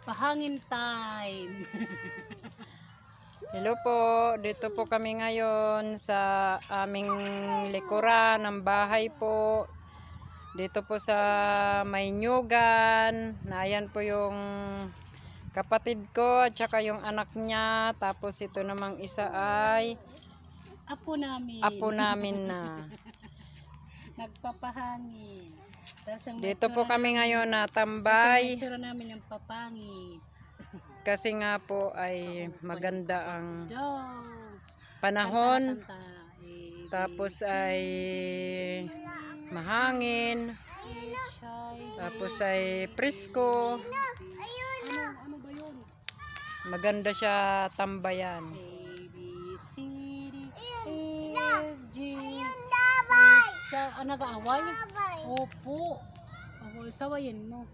Pahangin time. Hello po, dito po kami ngayon sa aming likuran ng bahay po. Dito po sa Maynyugan. Ayan po yung kapatid ko at saka yung anak niya. Tapos ito namang isa ay Apo namin. na. Nagpapahangin. Tapos ang Dito po itsura kami ngayon Tapos ang natambay. itsura namin yung papangit. Kasi nga po ay maganda ang Go! panahon. Kanta na kanta. A, Tapos B, C, ay mahangin. H, I, Tapos ay presko. Ano ba yun? Maganda siya tambayan. A, B, C, D, E, F, G, H, nag-aaway? Opo. Ako, sawayin mo.